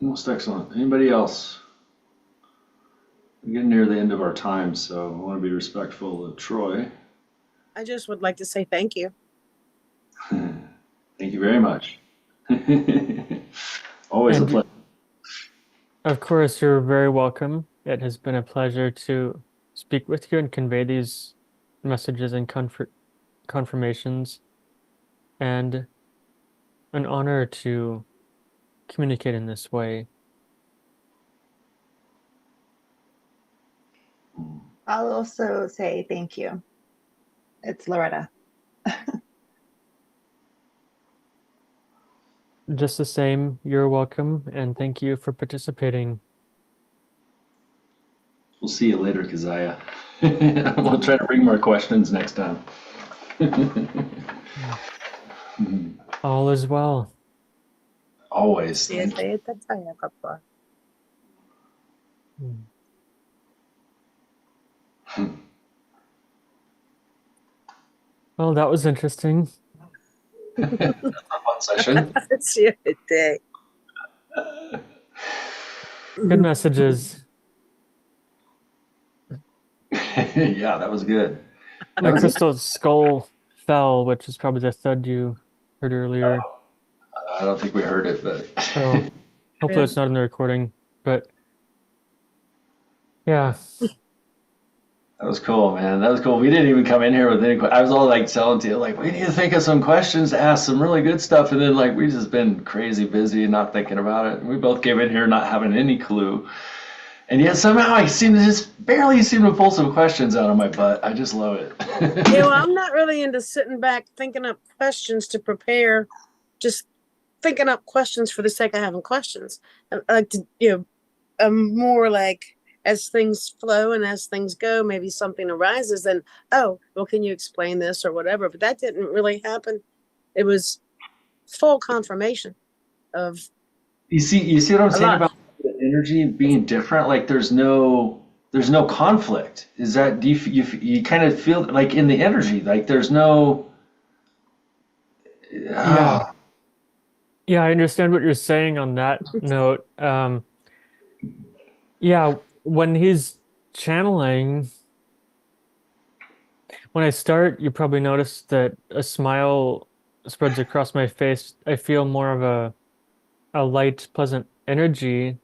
Most excellent. Anybody else? We're getting near the end of our time, so I want to be respectful of Troy. I just would like to say thank you. Thank you very much. Always a And pleasure. of course, you're very welcome. It has been a pleasure to speak with you and convey these messages and confirmations, and an honor to communicate in this way. I'll also say thank you. It's Loretta. Just the same, you're welcome, and thank you for participating. We'll see you later, Kazaya. We'll try to bring more questions next time. All is well. Always. Well, that was interesting. That's a fun session. It's your day. Good messages. Yeah, that was good. My crystal skull fell, which is probably the thud you heard earlier. I don't think we heard it, but Oh, hopefully it's not in the recording. But yeah, that was cool, man. That was cool. We didn't even come in here with any. I was all like telling to you, like, we need to think of some questions to ask, some really good stuff, and then like we just been crazy busy and not thinking about it. And we both came in here not having any clue, and yet somehow I seem to just barely seem to pull some questions out of my butt. I just love it. Yeah, well, I'm not really into sitting back thinking up questions to prepare, just thinking up questions for the sake of having questions. I like to, I'm more like as things flow and as things go, maybe something arises and, oh, well, can you explain this or whatever? But that didn't really happen. It was full confirmation of. You see what I'm saying lot. about the energy being different, like there's no conflict. Is that do you kind of feel like in the energy, like there's no Yeah. ah, Yeah, I understand what you're saying on that note. Yeah, when he's channeling, when I start, you probably notice that a smile spreads across my face. I feel more of a light, pleasant energy, a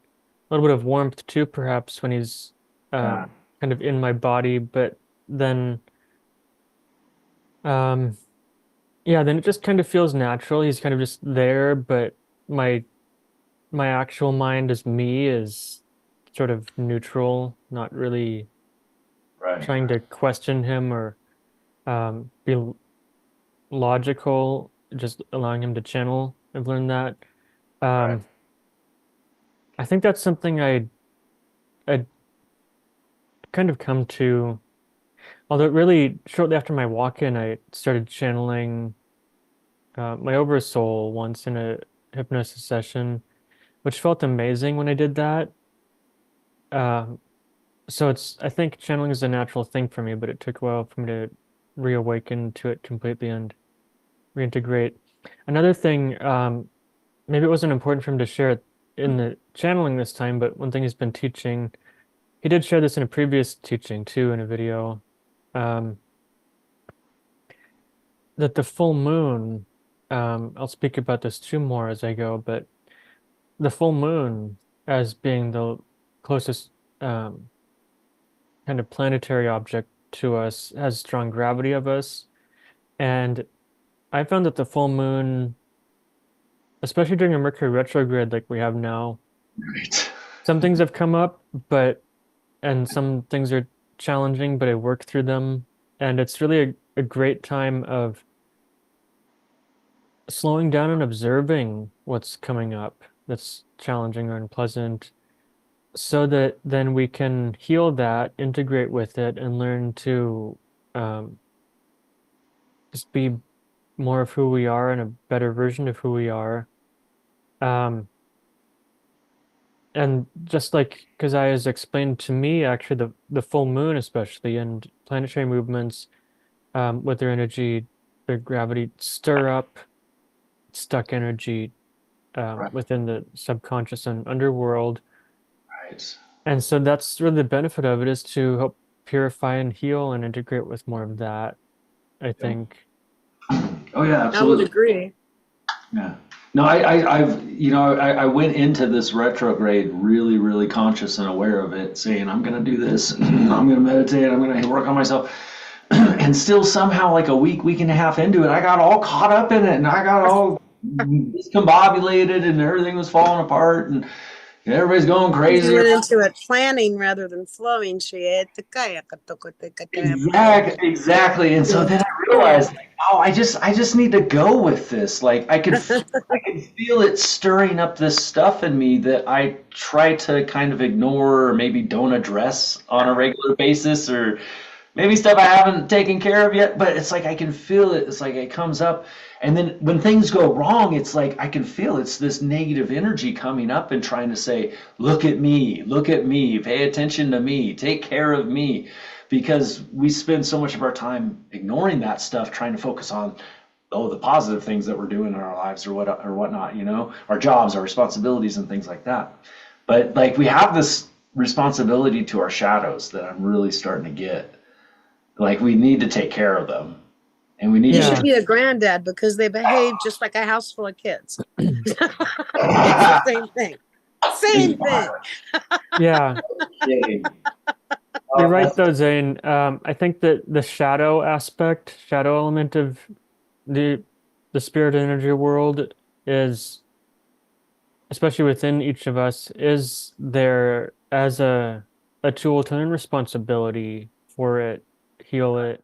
little bit of warmth too, perhaps when he's yeah, kind of in my body. But then, um, yeah, then it just kind of feels natural. He's kind of just there, but my my actual mind as me is sort of neutral, not really right, trying to question him or be logical, just allowing him to channel. I've learned that. right, Um, I think that's something I kind of come to, although it really shortly after my walk-in, I started channeling my oversoul once in a hypnosis session, which felt amazing when I did that. Um, so I think channeling is a natural thing for me, but it took a while for me to reawaken to it completely and reintegrate. Another thing, maybe it wasn't important for him to share it in the channeling this time, but one thing he's been teaching, he did share this in a previous teaching too, in a video, um, that the full moon, I'll speak about this too more as I go, but the full moon as being the closest um, kind of planetary object to us has strong gravity of us. And I found that the full moon, especially during a Mercury retrograde like we have now, right. some things have come up, and some things are challenging, but I work through them. And it's really a great time of slowing down and observing what's coming up that's challenging or unpleasant, so that then we can heal that, integrate with it, and learn to um, just be more of who we are and a better version of who we are. Um, and just like Kazaya has explained to me, actually, the full moon, especially, and planetary movements with their energy, their gravity, stir up stuck energy Right, within the subconscious and underworld. right. And so that's really the benefit of it, is to help purify and heal and integrate with more of that, I Yeah. think. Oh yeah, I would absolutely. agree. Yeah. No, I've, I went into this retrograde really, really conscious and aware of it, saying I'm gonna do this, I'm gonna meditate, I'm gonna work on myself, and still somehow like a week and a half into it, I got all caught up in it, and I got all discombobulated, and everything was falling apart, and everybody's going You crazy. went into it planning rather than flowing. Exactly. And so then I realized, like, oh, I just need to go with this. Like, I could feel it stirring up this stuff in me that I try to kind of ignore or maybe don't address on a regular basis, or maybe stuff I haven't taken care of yet. But it's like I can feel it. It's like it comes up, and then when things go wrong, it's like I can feel it's this negative energy coming up and trying to say, look at me, pay attention to me, take care of me, because we spend so much of our time ignoring that stuff, trying to focus on the positive things that we're doing in our lives or whatnot, our jobs, our responsibilities, and things like that. But like we have this responsibility to our shadows that I'm really starting to get. Like we need to take care of them, and we need You to should Yeah. be a granddad because they behave just like a house full of kids. It's the same thing. Same thing. Yeah. Okay. You're right That's though, Zane. I think that the shadow aspect, shadow element of the the spirit energy world is, especially within each of us, is there as a tool to learn responsibility for it, heal it,